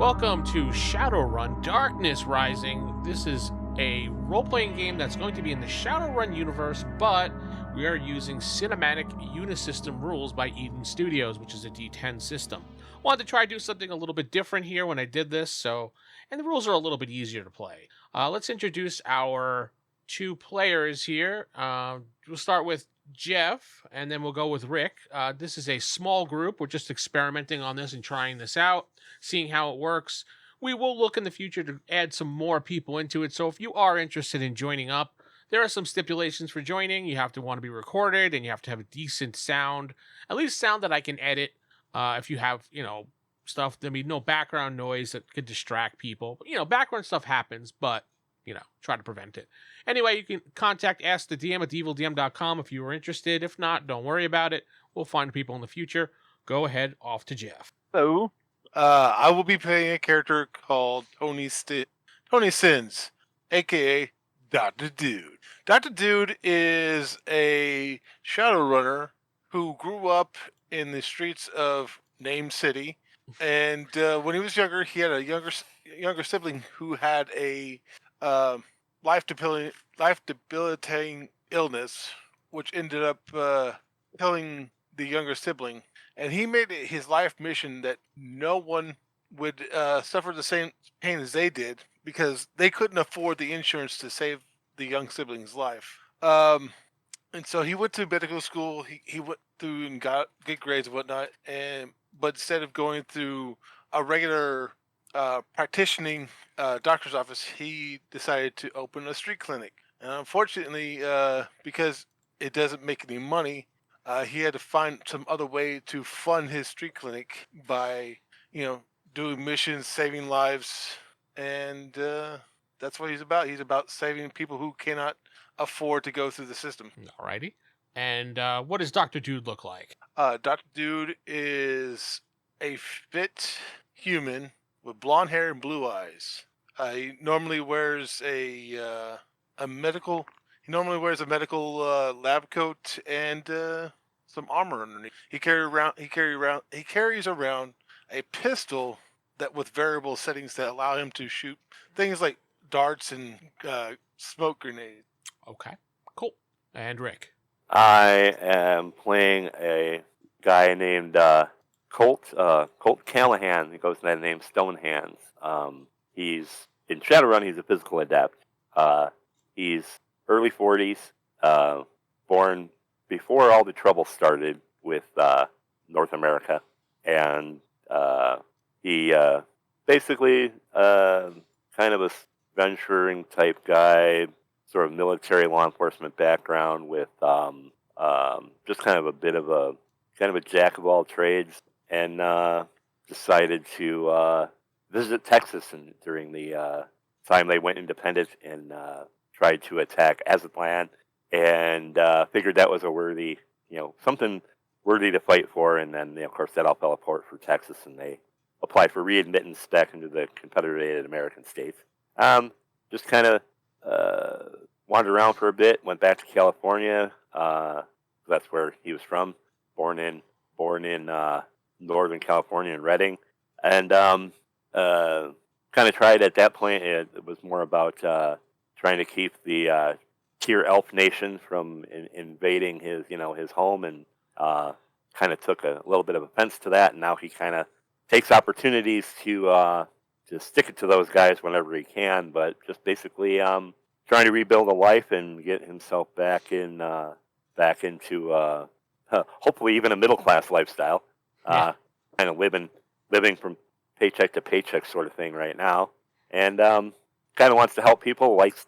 Welcome to Shadowrun Darkness Rising. This is a role-playing game that's going to be in the Shadowrun universe, but we are using Cinematic Unisystem rules by Eden Studios, which is a D10 system. Wanted to try to do something a little bit different here when I did this, and the rules are a little bit easier to play. Let's introduce our two players here. We'll start with Geoff, and then we'll go with Rick. This is a small group. We're just experimenting on this and trying this out, seeing how it works. We will look in the future to add some more people into it. So if you are interested in joining up, there are some stipulations for joining. You have to want to be recorded, and you have to have a decent sound, at least sound that I can edit. If you have, stuff, I mean, no background noise that could distract people. Background stuff happens, but try to prevent it. Anyway, you can contact AskTheDM at evildm.com if you are interested. If not, don't worry about it. We'll find people in the future. Go ahead, off to Geoff. Hello. I will be playing a character called Tony Syns, aka Dr. Dude. Dr. Dude is a Shadowrunner who grew up in the streets of Name City, and when he was younger, he had a younger sibling who had a life debilitating illness, which ended up killing the younger sibling. And he made it his life mission that no one would suffer the same pain as they did, because they couldn't afford the insurance to save the young sibling's life. And so he went to medical school. He went through and got good grades and whatnot. But instead of going through a regular practicing doctor's office, he decided to open a street clinic. And unfortunately, because it doesn't make any money, he had to find some other way to fund his street clinic by, doing missions, saving lives, and that's what he's about. He's about saving people who cannot afford to go through the system. Alrighty. And what does Dr. Dude look like? Dr. Dude is a fit human with blonde hair and blue eyes. He normally wears a medical. He normally wears a medical lab coat and some armor underneath. He carries around a pistol that with variable settings that allow him to shoot things like darts and smoke grenades. Okay, cool. And Rick? I am playing a guy named Colt Callahan. He goes by the name Stonehands. He's in Shadowrun. He's a physical adept. He's early 40s, born before all the trouble started with North America, and he basically kind of a venturing type guy, sort of military law enforcement background with just kind of a bit of a jack of all trades, and decided to visit Texas during the time they went independent and tried to attack Aztlan, and figured that was a worthy, something worthy to fight for. And then, of course, that all fell apart for Texas, and they applied for readmittance back into the Confederated American states. Just kind of wandered around for a bit, went back to California. That's where he was from, born in Northern California in Redding, and kind of tried at that point. It was more about trying to keep the Tier Elf Nation from invading his home, and kind of took a little bit of offense to that. And now he kind of takes opportunities to stick it to those guys whenever he can, but just basically trying to rebuild a life and get himself back into hopefully even a middle class lifestyle. Kind of living from paycheck to paycheck sort of thing right now, and kind of wants to help people. Likes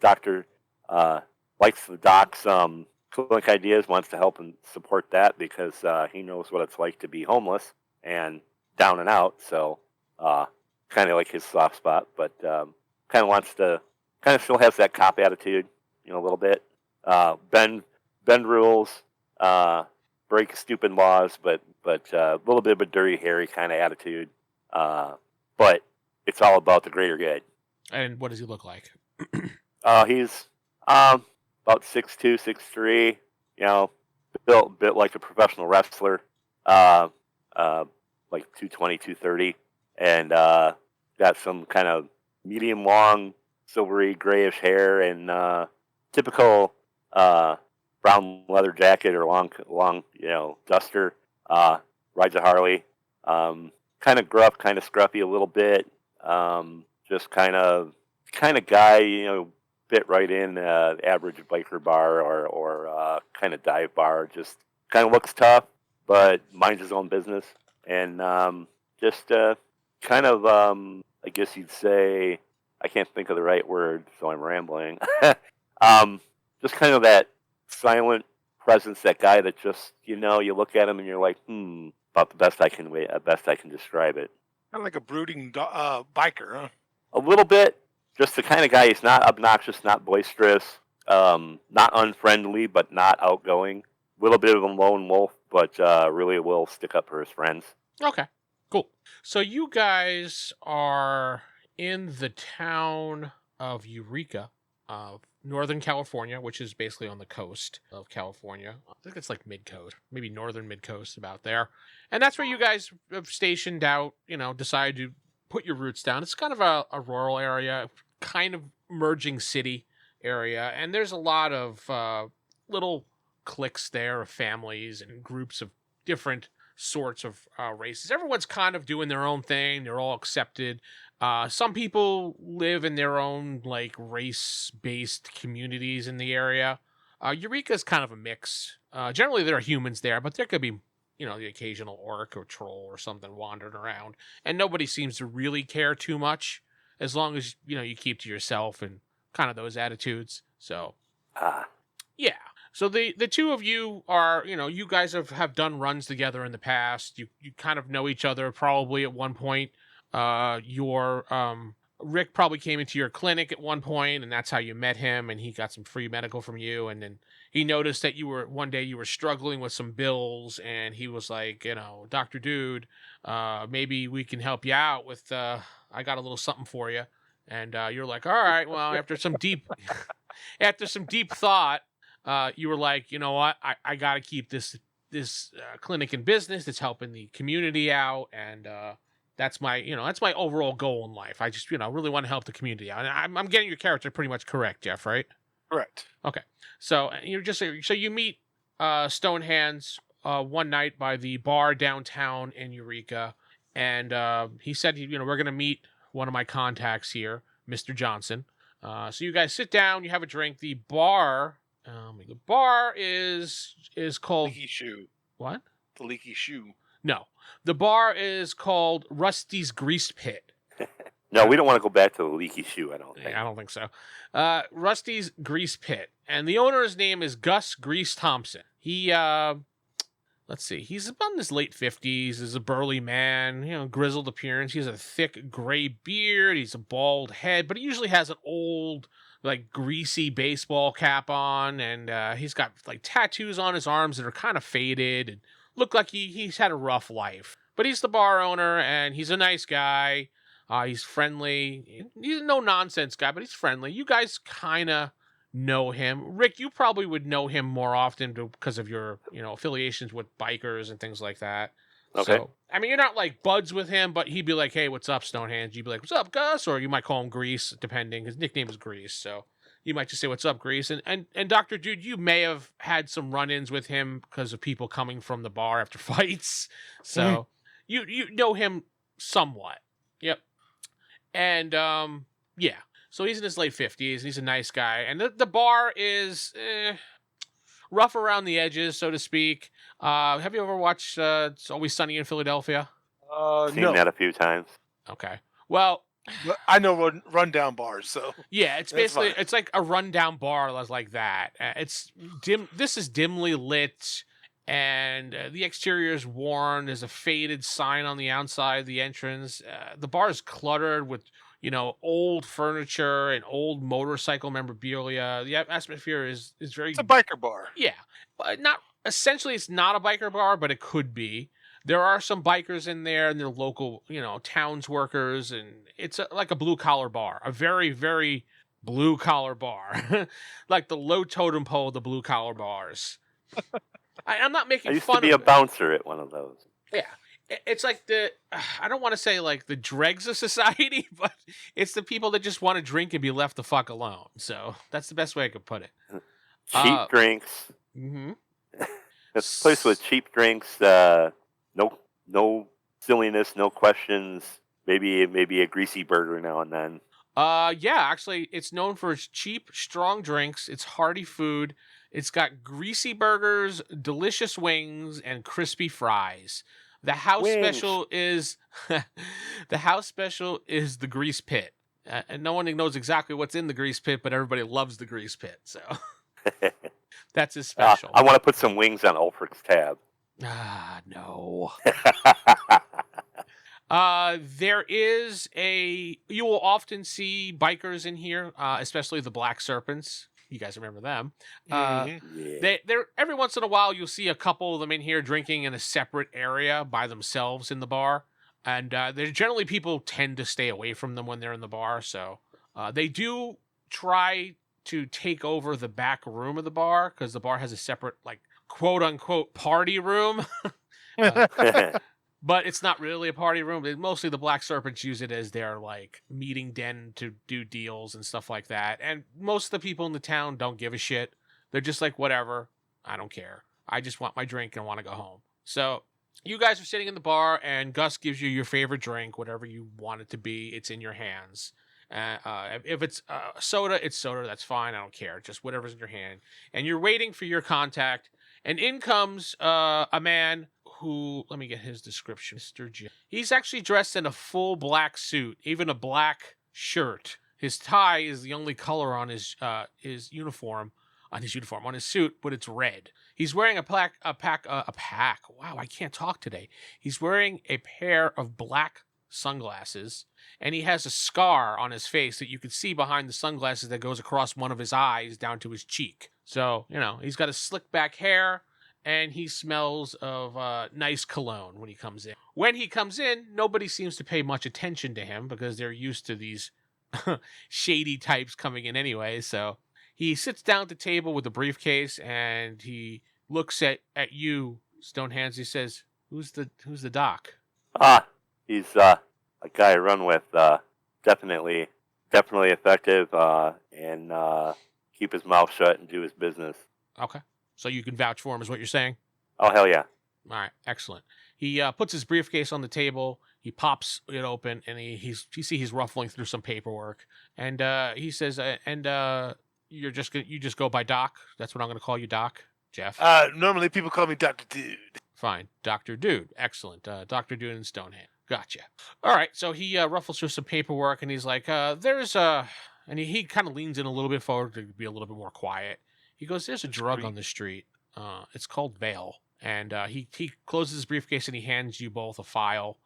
the doc's clinic ideas. Wants to help and support that because he knows what it's like to be homeless and down and out. So kind of like his soft spot, but kind of still has that cop attitude, a little bit. Bend rules, break stupid laws, but a little bit of a dirty, hairy kind of attitude. But it's all about the greater good. And what does he look like? He's about 6'2", 6'3", built a bit like a professional wrestler, like 220, 230, and got got some kind of medium long, silvery grayish hair and typical brown leather jacket or long duster. Rides a Harley. Kind of gruff, kind of scruffy a little bit. Just kind of guy, fit right in average biker bar or kind of dive bar. Just kind of looks tough, but minds his own business. And just kind of, I guess you'd say, I can't think of the right word, so I'm rambling. Just kind of that silent presence, that guy that just, you look at him and you're like, about the best I can describe it. Kind of like a brooding biker, huh? A little bit. Just the kind of guy, he's not obnoxious, not boisterous, not unfriendly, but not outgoing. A little bit of a lone wolf, but really will stick up for his friends. Okay, cool. So you guys are in the town of Eureka, Northern California, which is basically on the coast of California. I think it's like mid-coast, maybe northern mid-coast, about there. And that's where you guys have stationed out, decided to put your roots down. It's kind of a rural area, kind of merging city area. And there's a lot of little cliques there of families and groups of different sorts of races. Everyone's kind of doing their own thing. They're all accepted. Some people live in their own race-based communities in the area. Eureka is kind of a mix. Generally, there are humans there, but there could be, the occasional orc or troll or something wandering around. And nobody seems to really care too much, as long as, you keep to yourself and kind of those attitudes. So, yeah. So the two of you are, you guys have done runs together in the past. You kind of know each other probably at one point. Rick probably came into your clinic at one point, and that's how you met him, and he got some free medical from you. And then he noticed that one day you were struggling with some bills, and he was like, Dr. Dude, maybe we can help you out with, I got a little something for you. And you're like, all right, well, after some deep thought, you were like, you know what, I got to keep this clinic in business. It's helping the community out, and that's my overall goal in life. I just, really want to help the community out. And I'm getting your character pretty much correct, Geoff, right? Correct. Okay. So you meet Stonehands one night by the bar downtown in Eureka, and he said, we're going to meet one of my contacts here, Mr. Johnson. So you guys sit down, you have a drink. The bar is called Leaky Shoe. What? The Leaky Shoe. No. The bar is called Rusty's Grease Pit. No, we don't want to go back to the Leaky Shoe, I don't think. Yeah, I don't think so. Rusty's Grease Pit. And the owner's name is Gus Grease Thompson. He, let's see, he's about in his late 50s. He's a burly man, grizzled appearance. He has a thick gray beard. He's a bald head, but he usually has an old, greasy baseball cap on. And he's got, tattoos on his arms that are kind of faded and look like he's had a rough life. But he's the bar owner, and he's a nice guy. He's friendly. He's a no-nonsense guy, but he's friendly. You guys kind of know him. Rick, you probably would know him more often because of your, affiliations with bikers and things like that. Okay. So, you're not buds with him, but he'd be like, hey, what's up, Stonehands? You'd be like, what's up, Gus? Or you might call him Grease, depending. His nickname is Grease, so you might just say, what's up, Grease? And Dr. Dude, you may have had some run-ins with him because of people coming from the bar after fights. So you know him somewhat. Yep. And, yeah. So he's in his late 50s, and he's a nice guy. And the bar is rough around the edges, so to speak. Have you ever watched It's Always Sunny in Philadelphia? Seen that a few times. Okay. Well, I know rundown bars, so yeah, it's basically it's like a rundown bar like that. It's dim. This is dimly lit, and the exterior is worn. There's a faded sign on the outside of the entrance. The bar is cluttered with old furniture and old motorcycle memorabilia. The atmosphere is very. It's a biker bar. Yeah, but not essentially. It's not a biker bar, but it could be. There are some bikers in there, and they're local, towns workers, and it's like a blue-collar bar, a very, very blue-collar bar, like the low totem pole of the blue-collar bars. I'm not making fun of I used to be a bouncer at one of those. Yeah, It's like I don't want to say like the dregs of society, but it's the people that just want to drink and be left the fuck alone. So that's the best way I could put it. Cheap drinks. Mm-hmm. A place with cheap drinks. No silliness, no questions. Maybe a greasy burger now and then. Yeah, actually, it's known for its cheap, strong drinks. It's hearty food. It's got greasy burgers, delicious wings, and crispy fries. The house Wings. special is the house special is the grease pit. And no one knows exactly what's in the grease pit, but everybody loves the grease pit. So that's his special. I want to put some wings on Ulfric's tab. No. You will often see bikers in here, especially the Black Serpents. You guys remember them. Yeah. They're every once in a while you'll see a couple of them in here drinking in a separate area by themselves in the bar. And they're generally people tend to stay away from them when they're in the bar. So they do try to take over the back room of the bar because the bar has a separate, like, quote unquote party room. But it's not really a party room. Mostly the Black Serpents use it as their, like, meeting den to do deals and stuff like that. And most of the people in the town don't give a shit. They're just like, whatever. I don't care. I just want my drink and want to go home. So you guys are sitting in the bar, and Gus gives you your favorite drink, whatever you want it to be. It's in your hands. If it's soda, it's soda. That's fine. I don't care. Just whatever's in your hand. And you're waiting for your contact. And in comes a man who, let me get his description, Mr. J. He's actually dressed in a full black suit, even a black shirt. His tie is the only color on his uniform, on his suit, but it's red. He's wearing a pack. Wow, I can't talk today. He's wearing a pair of black sunglasses, and he has a scar on his face that you can see behind the sunglasses that goes across one of his eyes down to his cheek. So, he's got a slick back hair, and he smells of nice cologne when he comes in. When he comes in, nobody seems to pay much attention to him because they're used to these shady types coming in anyway. So he sits down at the table with a briefcase, and he looks at you, Stonehands. He says, "Who's the doc?" He's a guy I run with. Definitely effective, and keep his mouth shut and do his business. Okay. So you can vouch for him is what you're saying? Oh, hell yeah. All right. Excellent. He puts his briefcase on the table. He pops it open, and you see he's ruffling through some paperwork. And he says, you just go by Doc. That's what I'm going to call you, Doc. Geoff. Normally people call me Dr. Dude. Fine. Dr. Dude. Excellent. Dr. Dude and Stonehand. Gotcha. All right. So he ruffles through some paperwork, and he's like, and he kind of leans in a little bit forward to be a little bit more quiet. He goes, "There's a drug on the street. It's called Veil." And he closes his briefcase and he hands you both a file.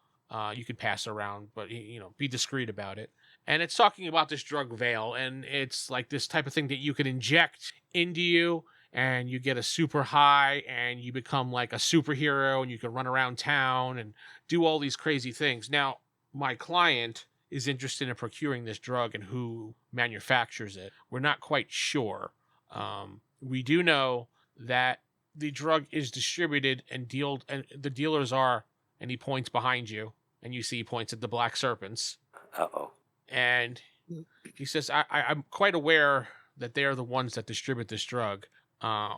You could pass it around, but be discreet about it. And it's talking about this drug Veil, and it's like this type of thing that you can inject into you, and you get a super high, and you become like a superhero, and you can run around town and do all these crazy things. Now, my client is interested in procuring this drug and who manufactures it. We're not quite sure. We do know that the drug is distributed and the dealers are, and he points behind you, and you see he points at the Black Serpents. Uh-oh. And he says, I'm quite aware that they are the ones that distribute this drug.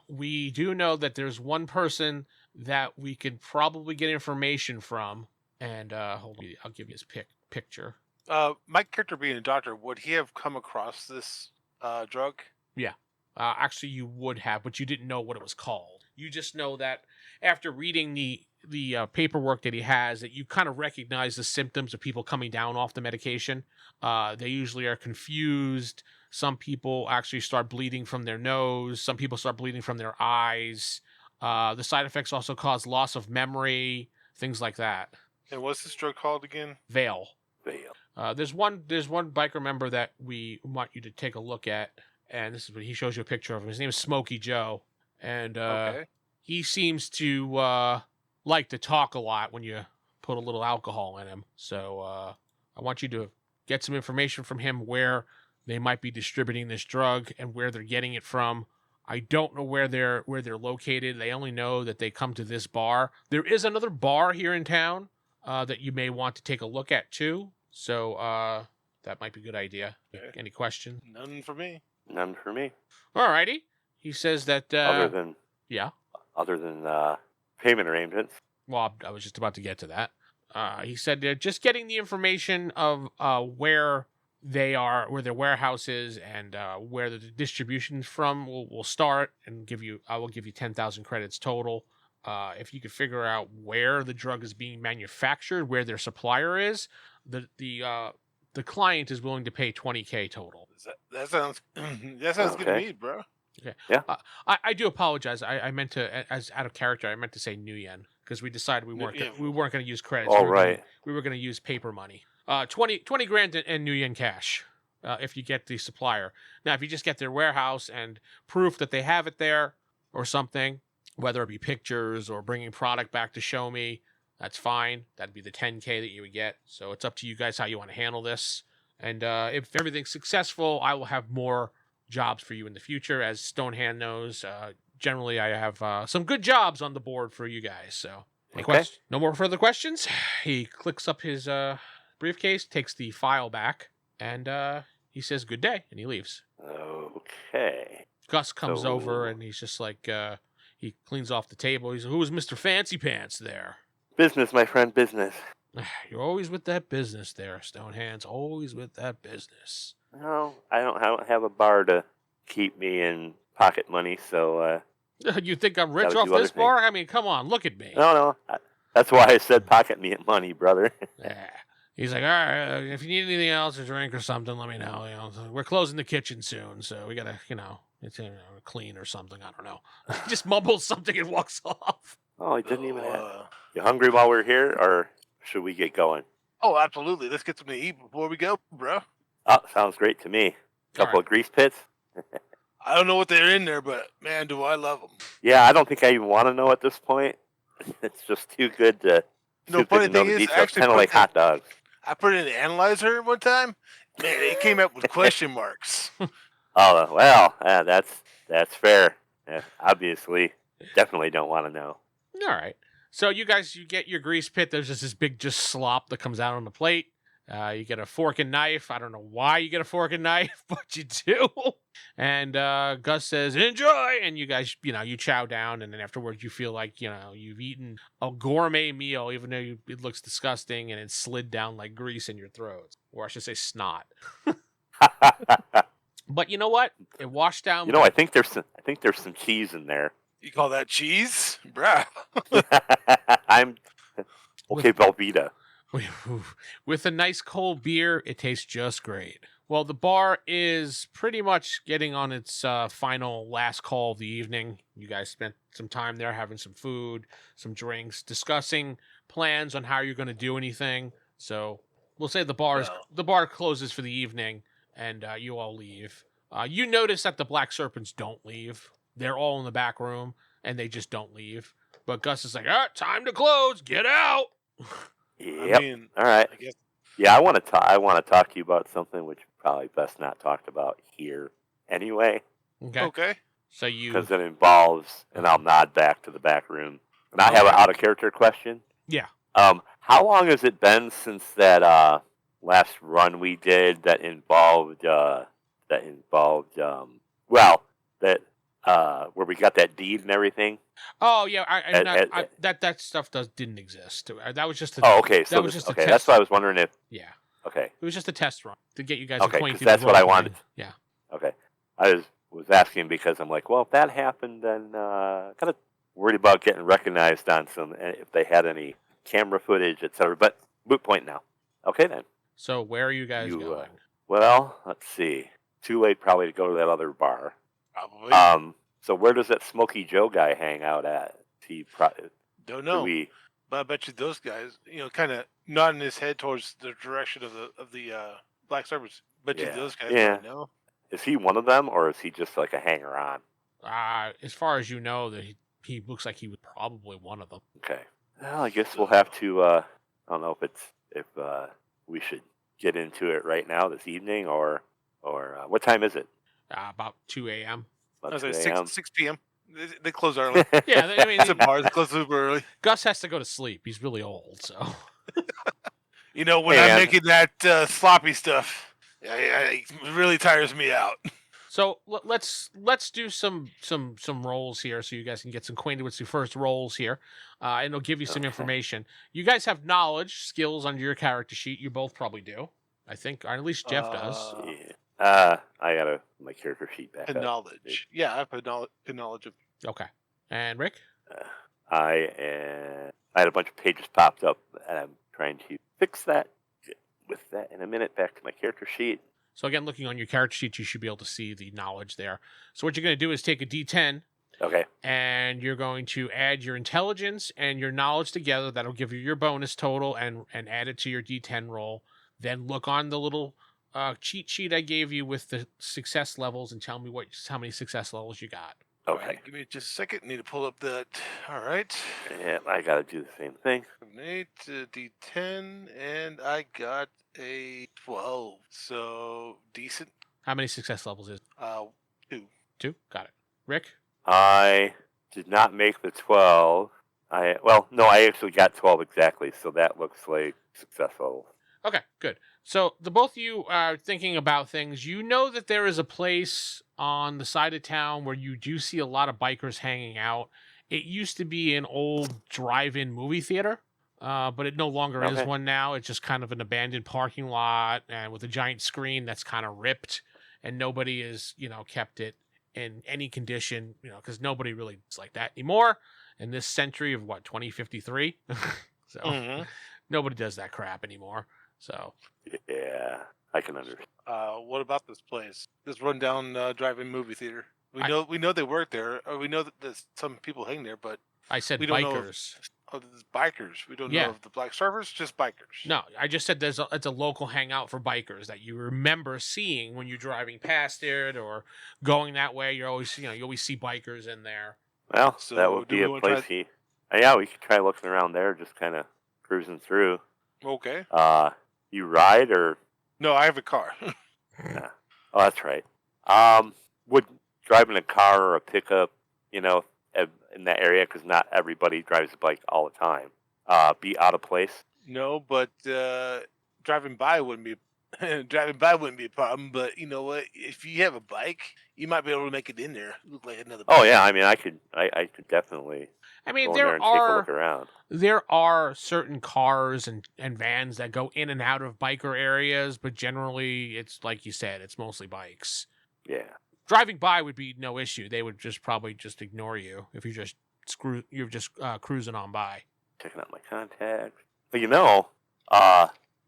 We do know that there's one person that we could probably get information from, and hold on, I'll give you his picture. My character being a doctor, would he have come across this drug? Yeah. Actually, you would have, but you didn't know what it was called. You just know that after reading the paperwork that he has, that you kind of recognize the symptoms of people coming down off the medication. They usually are confused. Some people actually start bleeding from their nose. Some people start bleeding from their eyes. The side effects also cause loss of memory, things like that. And what's this drug called again? Veil. There's one biker member that we want you to take a look at. And this is what he shows you a picture of him. His name is Smokey Joe. And Okay. he seems to like to talk a lot when you put a little alcohol in him. So I want you to get some information from him where they might be distributing this drug and where they're getting it from. I don't know where they're located. They only know that they come to this bar. There is another bar here in town that you may want to take a look at too. So that might be a good idea. Okay. Any questions? None for me. None for me. Alrighty. He says that Other than yeah. payment arrangements. Well, I was just about to get to that. He said just getting the information of where they are, where their warehouse is, and where the distribution's from. We'll start and I will give you 10,000 credits total. If you could figure out where the drug is being manufactured, where their supplier is, the client is willing to pay 20K total. That sounds that sounds good to me, bro. Okay. Yeah. I do apologize. I meant to, as out of character, I meant to say new yen because we decided we weren't going to use credits. All right. We were going to use paper money. 20 grand in new yen cash. If you get the supplier. Now, if you just get their warehouse and proof that they have it there or something, whether it be pictures or bringing product back to show me, that's fine. That'd be the 10K that you would get. So it's up to you guys how you want to handle this. And if everything's successful, I will have more jobs for you in the future. As Stonehand knows, generally I have some good jobs on the board for you guys. So no more further questions. He clicks up his briefcase, takes the file back, and he says good day, and he leaves. Okay. Gus comes over, and he's just like, he cleans off the table. He's like, who's Mr. Fancy Pants there? Business, my friend, business. You're always with that business there, Stonehands. Always with that business. No, I don't have a bar to keep me in pocket money, so... You think I'm rich off this bar? I mean, come on, look at me. No. That's why I said pocket me money, brother. Yeah. He's like, all right, if you need anything else, a drink or something, let me know. You know, we're closing the kitchen soon, so we gotta, it's clean or something. I don't know. He just mumbles something and walks off. Oh, he didn't even have... You hungry while we're here, or should we get going? Oh, absolutely. Let's get something to eat before we go, bro. Oh, sounds great to me. Couple of grease pits. I don't know what they're in there, but man, do I love them. Yeah, I don't think I even want to know at this point. It's just too good to. No, funny thing is, actually, kind of like hot dogs. I put it in the analyzer one time. Man, it came up with question marks. Oh well, that's fair. Yeah, obviously, definitely don't want to know. All right. So you get your grease pit. There's just this big slop that comes out on the plate. You get a fork and knife. I don't know why you get a fork and knife, but you do. And Gus says, enjoy. And you guys, you chow down. And then afterwards you feel like, you've eaten a gourmet meal, even though it looks disgusting and it slid down like grease in your throat. Or I should say snot. But you know what? It washed down. I think there's some cheese in there. You call that cheese? Bruh. I'm okay, Velveeta. With a nice cold beer, it tastes just great. Well, the bar is pretty much getting on its final last call of the evening. You guys spent some time there having some food, some drinks, discussing plans on how you're going to do anything. So we'll say the bar closes for the evening, and you all leave. You notice that the Black Serpents don't leave. They're all in the back room, and they just don't leave. But Gus is like, all right, time to close. Get out. Yep. I mean, all right. I guess. Yeah, I want to talk to you about something which probably best not talked about here anyway. Okay. So because it involves, and I'll nod back to the back room. And I have an out of character question. Yeah. How long has it been since that last run we did that involved where we got that deed and everything? Oh yeah, that stuff didn't exist. That was just okay. So that was just a test. That's why I was wondering if. Yeah. Okay. It was just a test run to get you guys okay, acquainted. That's what I wanted. Yeah. Okay. I was asking because I'm like, well, if that happened, then kind of worried about getting recognized on some if they had any camera footage, etc. But moot point now. Okay then. So where are you guys going? Well, let's see. Too late probably to go to that other bar. Probably. So where does that Smoky Joe guy hang out at? Don't know. But I bet you those guys, kind of nodding his head towards the direction of the Black Serpents. Bet you those guys don't know. Is he one of them, or is he just like a hanger-on? As far as you know, that he looks like he was probably one of them. Okay. Well, I guess we'll have to. I don't know if we should get into it right now this evening, or what time is it? About 2 a.m. I was About like 2 a.m. 6 p.m. They close early. Yeah, I mean, It's a bar. They close super early. Gus has to go to sleep. He's really old, so. You know, when Hey, I'm man. making that sloppy stuff, it really tires me out. So let's do some rolls here, so you guys can get some acquainted with your first rolls here, and it'll give you some Okay. information. You guys have knowledge skills under your character sheet. You both probably do, I think, or at least Geoff does. Yeah. I got my character sheet back up. Knowledge. Yeah, I have a knowledge of. Okay, and Rick. I had a bunch of pages popped up, and I'm trying to fix that. With that in a minute, back to my character sheet. So again, looking on your character sheet, you should be able to see the knowledge there. So what you're going to do is take a D10. Okay. And you're going to add your intelligence and your knowledge together. That'll give you your bonus total, and add it to your D10 roll. Then look on the little cheat sheet I gave you with the success levels and tell me how many success levels you got. Okay. Right, give me just a second. Need to pull up that. All right. Yeah, I got to do the same thing. 8 D10, and I got a 12. So decent. How many success levels is it? 2. 2? Got it. Rick? I did not make the 12. I actually got 12 exactly, so that looks like successful. Okay, good. So the both of you are thinking about things. You know that there is a place on the side of town where you do see a lot of bikers hanging out. It used to be an old drive-in movie theater, but it no longer is one now. It's just kind of an abandoned parking lot and with a giant screen that's kind of ripped, and nobody has, kept it in any condition, because nobody really is like that anymore in this century of 2053. So nobody does that crap anymore. So yeah, I can understand. What about this place? This rundown drive-in movie theater. We know they work there. Or we know that there's some people hang there, but I said we don't bikers. know. There's bikers. We don't Yeah. know of the black surfers. Just bikers. No, I just said it's a local hangout for bikers that you remember seeing when you're driving past it or going that way. You always see bikers in there. Well, So that would do be we a wanna place. Yeah, we could try looking around there, just kind of cruising through. Okay. You ride or? No, I have a car. Yeah. Oh, that's right. Would driving a car or a pickup, in that area, because not everybody drives a bike all the time, be out of place? No, but driving by wouldn't be a problem. But you know what? If you have a bike, you might be able to make it in there. Look like another bike. Oh yeah, I mean, I could definitely. I mean, go in there and take a look around. There are certain cars and vans that go in and out of biker areas, but generally, it's like you said, it's mostly bikes. Yeah. Driving by would be no issue. They would probably just ignore you if you're just cruising on by. Checking out my contacts. But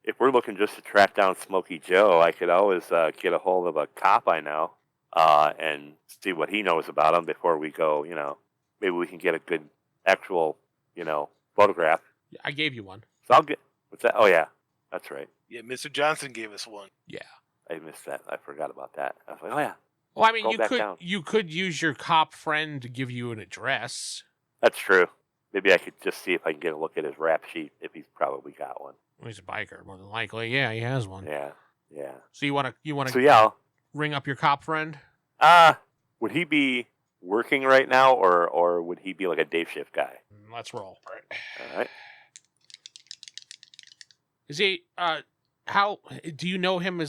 if we're looking just to track down Smokey Joe, I could always get a hold of a cop I know and see what he knows about him before we go. Maybe we can get a good actual, photograph. I gave you one. So I'll get. What's that? Oh yeah, that's right. Yeah, Mr. Johnson gave us one. Yeah. I missed that. I forgot about that. I was like, oh yeah. Well, I mean, Go you could use your cop friend to give you an address. That's true. Maybe I could just see if I can get a look at his rap sheet if he's probably got one. Well, he's a biker, more than likely. Yeah, he has one. Yeah. So you want to So yeah. ring up your cop friend? Would he be working right now, or would he be like a day shift guy? Let's roll. All right. Is he? How do you know him?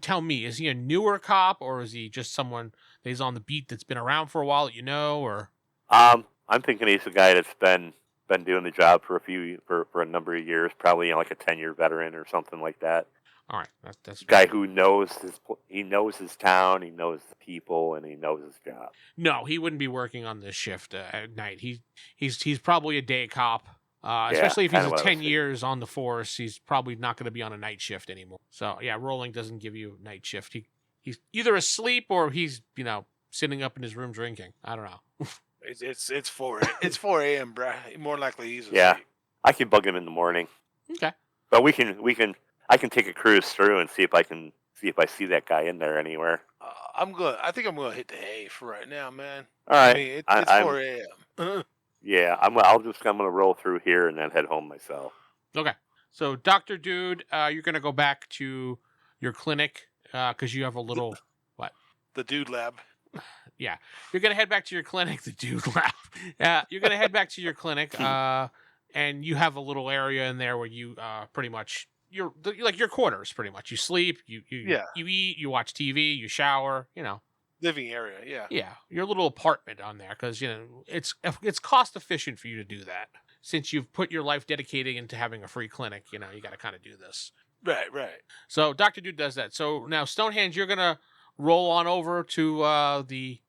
Tell me, is he a newer cop, or is he just someone that's on the beat that's been around for a while that you know? Or I'm thinking he's a guy that's been doing the job for a number of years, probably like a 10-year veteran or something like that. All right, that's a guy who knows his town, he knows the people, and he knows his job. No, he wouldn't be working on this shift at night. He's probably a day cop. Especially if he's 10 years on the force, he's probably not going to be on a night shift anymore. So yeah, rolling doesn't give you night shift. He's either asleep or he's sitting up in his room drinking. I don't know. It's 4 a.m. bro. More likely he's asleep. Yeah, I can bug him in the morning. Okay, but I can take a cruise through and see if I see that guy in there anywhere. I think I'm gonna hit the hay for right now, man. All right, I mean, it's 4 a.m. Yeah, I'm gonna roll through here and then head home myself. Okay, so Dr. Dude, you're gonna go back to your clinic because you have a little what? The Dude Lab. Yeah, you're gonna head back to your clinic. The dude laughed. You're gonna head back to your clinic, and you have a little area in there where you pretty much like your quarters. Pretty much, you sleep, Yeah. you eat, you watch TV, you shower. Living area. Yeah. Yeah, your little apartment on there because it's cost efficient for you to do that since you've put your life dedicating into having a free clinic. You got to kind of do this. Right. Right. So Dr. Dude does that. So now Stonehenge, you're gonna roll on over to the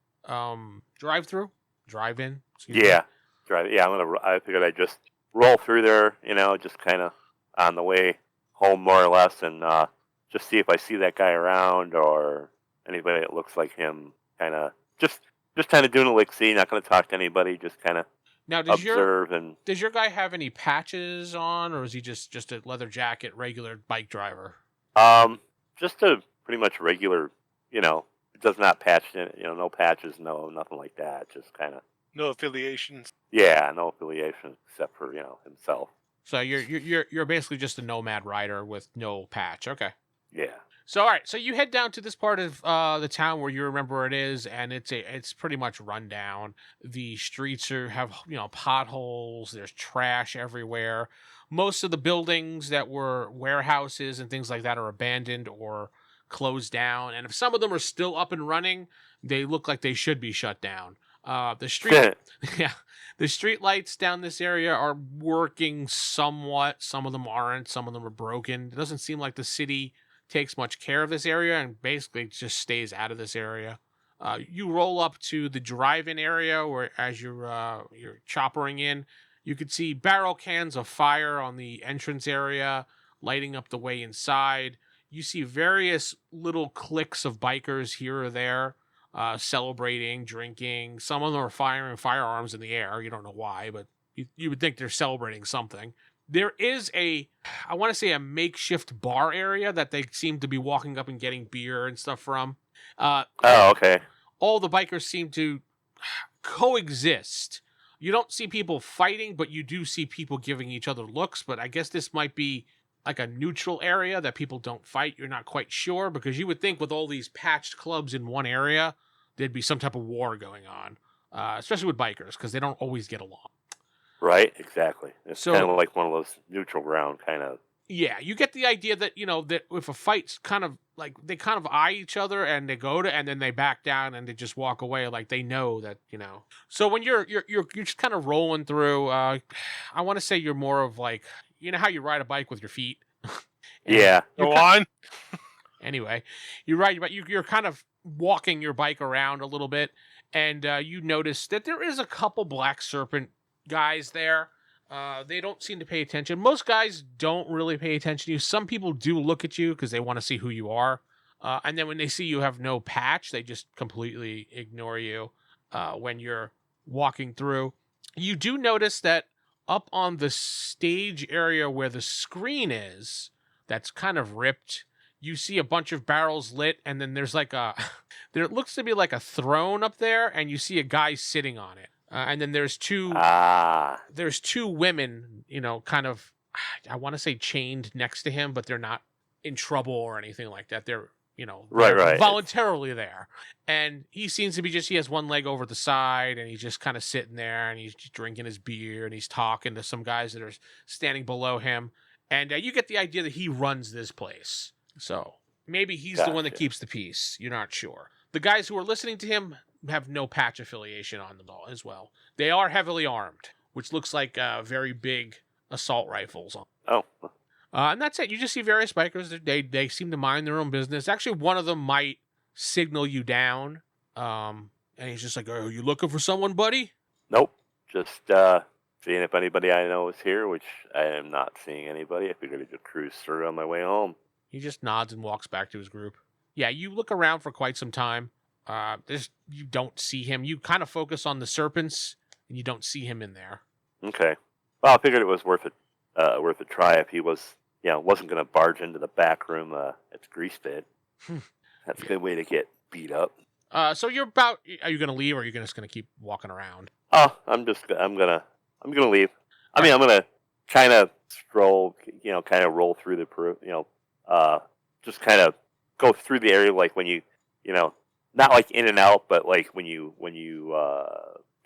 drive-in. Excuse me. Yeah, drive. Yeah, I figured I'd just roll through there, just kind of on the way home, more or less, and just see if I see that guy around or anybody that looks like him. Kind of just kind of doing a lick-see. Not going to talk to anybody. Just kind of Now, observe and. does your guy have any patches on, or is he just a leather jacket, regular bike driver? Just a pretty much regular. It does not patch in. No patches, no nothing like that. Just kind of. No affiliations. Yeah, no affiliation except for himself. So you're basically just a nomad rider with no patch. Okay. Yeah. So all right, so you head down to this part of the town where you remember where it is, and it's pretty much run down. The streets have potholes. There's trash everywhere. Most of the buildings that were warehouses and things like that are abandoned or closed down, and if some of them are still up and running, they look like they should be shut down. The street, yeah, the street lights down this area are working somewhat. Some of them aren't. Some of them are broken. It doesn't seem like the city takes much care of this area and basically just stays out of this area. You roll up to the drive-in area where, as you're choppering in, you could see barrel cans of fire on the entrance area, lighting up the way inside. You see various little cliques of bikers here or there, celebrating, drinking. Some of them are firing firearms in the air. You don't know why, but you would think they're celebrating something. There is I want to say a makeshift bar area that they seem to be walking up and getting beer and stuff from. Okay. All the bikers seem to coexist. You don't see people fighting, but you do see people giving each other looks. But I guess this might be like a neutral area that people don't fight. You're not quite sure because you would think with all these patched clubs in one area, there'd be some type of war going on, especially with bikers because they don't always get along. Right, exactly. It's So- kind of like one of those neutral ground kind of. Yeah, you get the idea that that if a fight's kind of like they kind of eye each other and they go to and then they back down and they just walk away like they know that. So when you're just kind of rolling through, I want to say you're more of like how you ride a bike with your feet. And Yeah. Go on. Anyway, you ride, but you're kind of walking your bike around a little bit, and you notice that there is a couple Black Serpent guys there. They don't seem to pay attention. Most guys don't really pay attention to you. Some people do look at you because they want to see who you are. And then when they see you have no patch, they just completely ignore you when you're walking through. You do notice that up on the stage area where the screen is, that's kind of ripped, you see a bunch of barrels lit, and then there's there looks to be like a throne up there, and you see a guy sitting on it. And then there's two women, kind of, I want to say chained next to him, but they're not in trouble or anything like that. They're, Right. voluntarily there. And he seems to be he has one leg over the side and he's just kind of sitting there and he's drinking his beer and he's talking to some guys that are standing below him. And you get the idea that he runs this place. So maybe he's the one that keeps the peace. You're not sure. The guys who are listening to him have no patch affiliation on them all as well. They are heavily armed, which looks like very big assault rifles. Oh. And that's it. You just see various bikers. They seem to mind their own business. Actually, one of them might signal you down. And he's just like, "Are you looking for someone, buddy?" Nope. Just seeing if anybody I know is here, which I am not seeing anybody. I figured I'd just cruise through on my way home. He just nods and walks back to his group. Yeah, you look around for quite some time. You don't see him. You kind of focus on the serpents, and you don't see him in there. Okay. Well, I figured it was worth a try if he was, wasn't going to barge into the back room at the grease pit. That's a good way to get beat up. So are you going to leave, or are you just going to keep walking around? Oh, I'm gonna leave. I mean, I'm gonna kind of stroll, kind of roll through the, just kind of go through the area like when you not like in and out, but like when you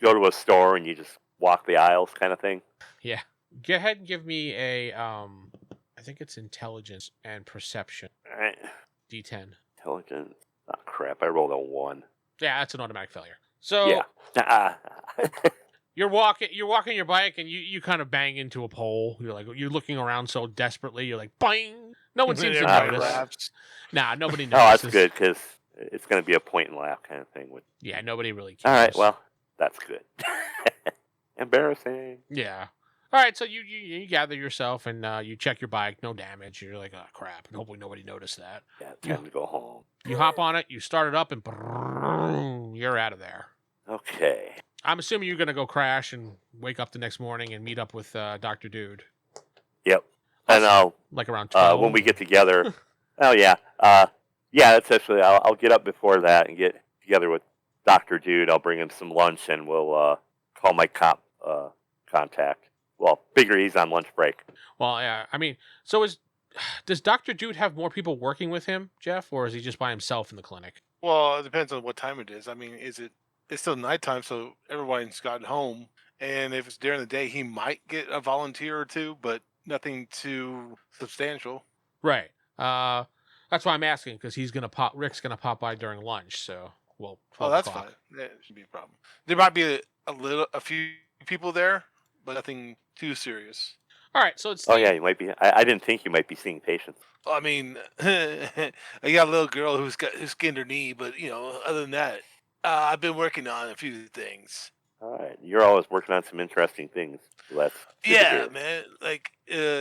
go to a store and you just walk the aisles kind of thing. Yeah. Go ahead and give me a I think it's intelligence and perception. All right. D10. Intelligence. Oh crap! I rolled a 1. Yeah, that's an automatic failure. So Yeah. you're walking your bike and you kind of bang into a pole. You're looking around so desperately. You're like, bang! No one seems to notice. Laughs. Nah, nobody Oh, that's notices. good because it's going to be a point and laugh kind of thing. Yeah, nobody really cares. All right, well, that's good. Embarrassing. Yeah. All right, so you gather yourself and you check your bike. No damage. You're like, oh crap, and hopefully nobody noticed that. Yeah, time to go home. You hop on it. You start it up, and brrrr, you're out of there. Okay. I'm assuming you're gonna go crash and wake up the next morning and meet up with Dr. Dude. Yep. And like around 12. when we get together. Oh yeah. Yeah. That's actually. I'll get up before that and get together with Dr. Dude. I'll bring him some lunch and we'll call my cop contact. Well, figure he's on lunch break. Well, yeah. I mean, so does Dr. Dude have more people working with him, Geoff, or is he just by himself in the clinic? Well, it depends on what time it is. I mean, it's still nighttime, so everyone's gotten home. And if it's during the day, he might get a volunteer or two, but nothing too substantial. Right. That's why I'm asking, because Rick's gonna pop by during lunch. So, well, Oh, that's 12 fine. That shouldn't be a problem. There might be a few people there, but nothing too serious. All right. So it's. Oh yeah, you might be. I didn't think you might be seeing patients. I mean, I got a little girl who skinned her knee, but other than that, I've been working on a few things. All right, you're always working on some interesting things. So that's good to Yeah, hear. man. Like,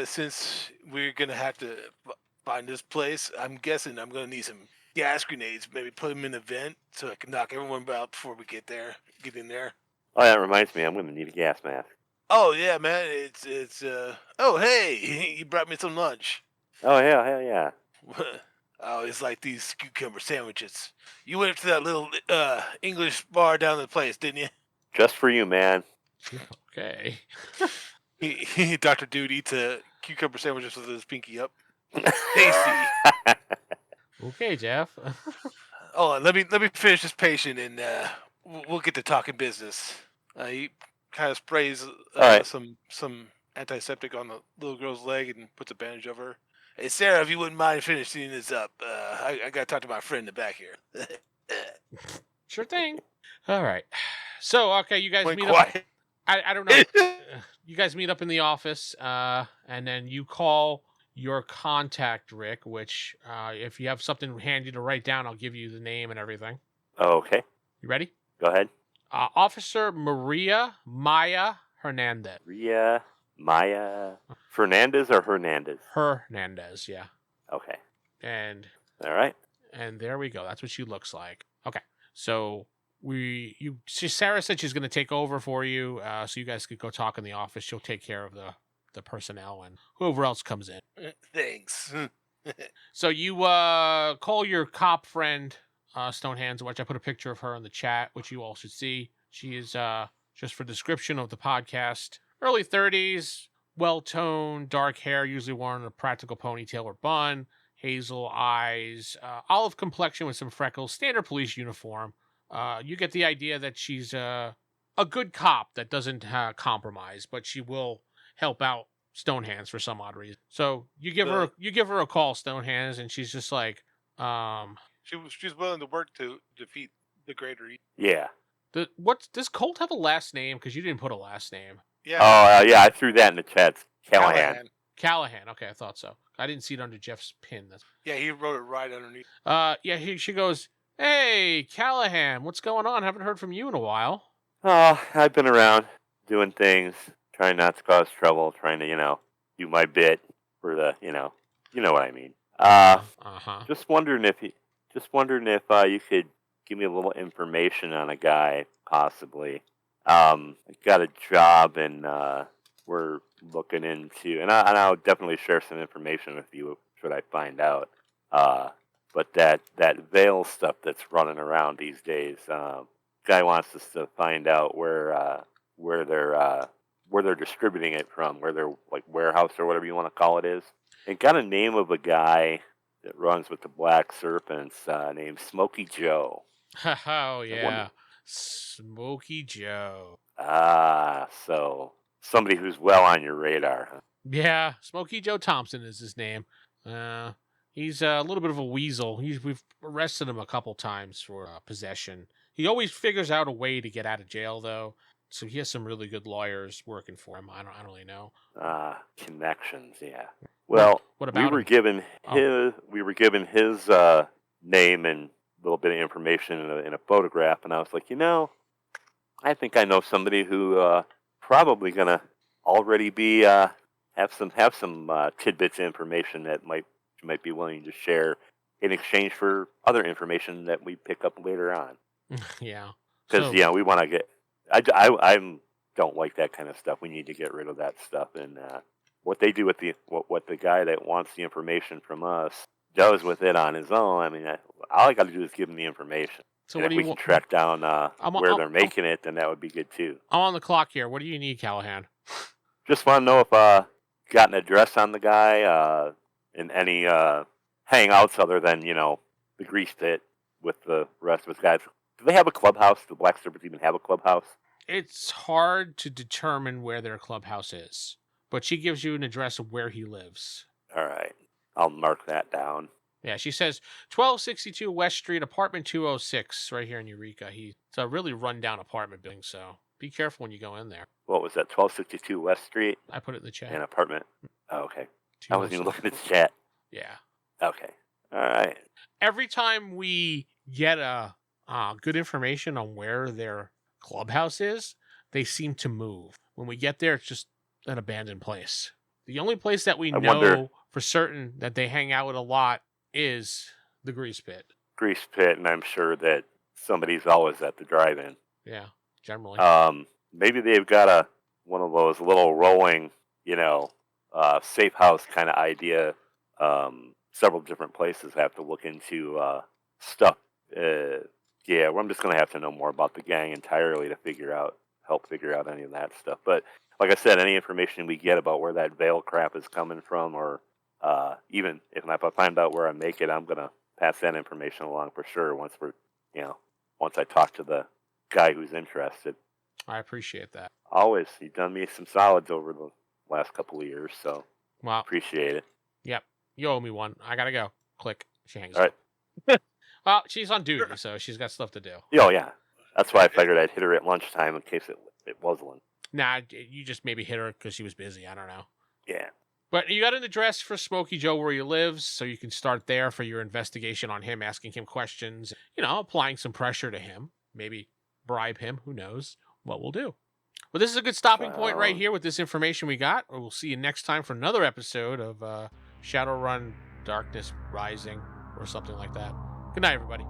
since we're gonna have to find this place, I'm guessing I'm gonna need some gas grenades. Maybe put them in a vent so I can knock everyone out before we get in there. Oh, that reminds me, I'm going to need a gas mask. Oh yeah, man. It's. Oh hey, you brought me some lunch. Oh yeah, hell yeah. Oh, it's like these cucumber sandwiches. You went to that little English bar down the place, didn't you? Just for you, man. Okay. Dr. Dude eats a cucumber sandwiches with his pinky up. Tasty. Okay, Geoff. Oh, let me finish this patient, and we'll get to talking business. He kind of sprays right. some antiseptic on the little girl's leg and puts a bandage over her. Hey, Sarah, if you wouldn't mind finishing this up, I got to talk to my friend in the back here. Sure thing. All right. So, okay, you guys Went meet quiet. up. I don't know. You guys meet up in the office, and then you call your contact, Rick, which, if you have something handy to write down, I'll give you the name and everything. Okay, You ready? go ahead. Officer Maria Maya Hernandez. Ria, Maya, Fernandez or Hernandez? Hernandez, yeah. Okay, And all right. there we go. That's what she looks like. Okay. So Sarah said she's going to take over for you, so you guys could go talk in the office. She'll take care of the personnel and whoever else comes in. Thanks. So you call your cop friend, Stonehands, which I put a picture of her in the chat, which you all should see. She is, just for description of the podcast, early 30s, well-toned, dark hair, usually worn in a practical ponytail or bun, hazel eyes, olive complexion with some freckles, standard police uniform. You get the idea that she's a good cop that doesn't compromise, but she will help out Stonehands for some odd reason. So you give her a call, Stonehands, and she's just like, She's willing to work to defeat the Greater Evil. Yeah. does Colt have a last name? Because you didn't put a last name. Yeah. Oh yeah, I threw that in the chat. Callahan. Callahan. Okay, I thought so. I didn't see it under Jeff's pin. Yeah, he wrote it right underneath. She goes, "Hey, Callahan, what's going on? Haven't heard from you in a while." Oh, I've been around doing things, trying not to cause trouble, trying to do my bit for the you know what I mean. Just wondering if you could give me a little information on a guy, possibly. I got a job, and we're looking into, and I'll definitely share some information with you should I find out. But that veil stuff that's running around these days, guy wants us to find out where they're distributing it from, where their warehouse or whatever you want to call it is. It got a name of a guy that runs with the Black Serpents, named Smokey Joe. Oh, I wonder. yeah. Smokey Joe. Ah, so somebody who's well on your radar, huh? Yeah, Smokey Joe Thompson is his name. Uh, he's a little bit of a weasel. We've arrested him a couple times for possession. He always figures out a way to get out of jail, though. So he has some really good lawyers working for him. I don't really know. Ah, connections, yeah. What Well, what we about were him? given Oh, his name and a little bit of information in a photograph, and I was like, I think I know somebody who probably gonna already be have some tidbits of information that might be willing to share in exchange for other information that we pick up later on. yeah. Because So we want to get. I don't like that kind of stuff. We need to get rid of that stuff. And what they do with what the guy that wants the information from us does with it on his own. I mean, all I got to do is give him the information. so And what if do we you can want? track down I'm where I'm they're I'm, making it, then that would be good too. I'm on the clock here. What do you need, Callahan? Just want to know if got an address on the guy and any hangouts other than the grease pit with the rest of his guys. Do they have a clubhouse? Do Black Serpents even have a clubhouse? It's hard to determine where their clubhouse is, but she gives you an address of where he lives. All right, I'll mark that down. Yeah, she says 1262 West Street, apartment 206, right here in Eureka. It's a really rundown apartment building, so be careful when you go in there. What was that? 1262 West Street, I put it in the chat. an apartment. Oh, okay. I wasn't even 206. looking at the chat. Yeah. Okay. All right. Every time we get good information on where their clubhouse is, they seem to move. When we get there, it's just an abandoned place. The only place that we I know wonder. for certain that they hang out a lot is the grease pit. Grease pit, and I'm sure that somebody's always at the drive-in. Yeah, generally. Maybe they've got one of those little rolling, safe house kind of idea. Several different places have to look into stuff. Yeah, well, I'm just gonna have to know more about the gang entirely to help figure out any of that stuff. But like I said, any information we get about where that veil crap is coming from, or even if I find out where I make it, I'm gonna pass that information along for sure. Once I talk to the guy who's interested. I appreciate that. Always, you've done me some solids over the last couple of years, so Well, appreciate it. yep. You owe me one. I gotta go. Click. She hangs All up. right. Well, she's on duty, so she's got stuff to do. Oh yeah, that's why I figured I'd hit her at lunchtime in case it was one. Nah, you just maybe hit her because she was busy. I don't know. Yeah. But you got an address for Smokey Joe where he lives, so you can start there for your investigation on him, asking him questions, applying some pressure to him. Maybe bribe him. Who knows what we'll do. Well, this is a good stopping point right here with this information we got. We'll see you next time for another episode of Shadowrun Darkness Rising or something like that. Good night, everybody.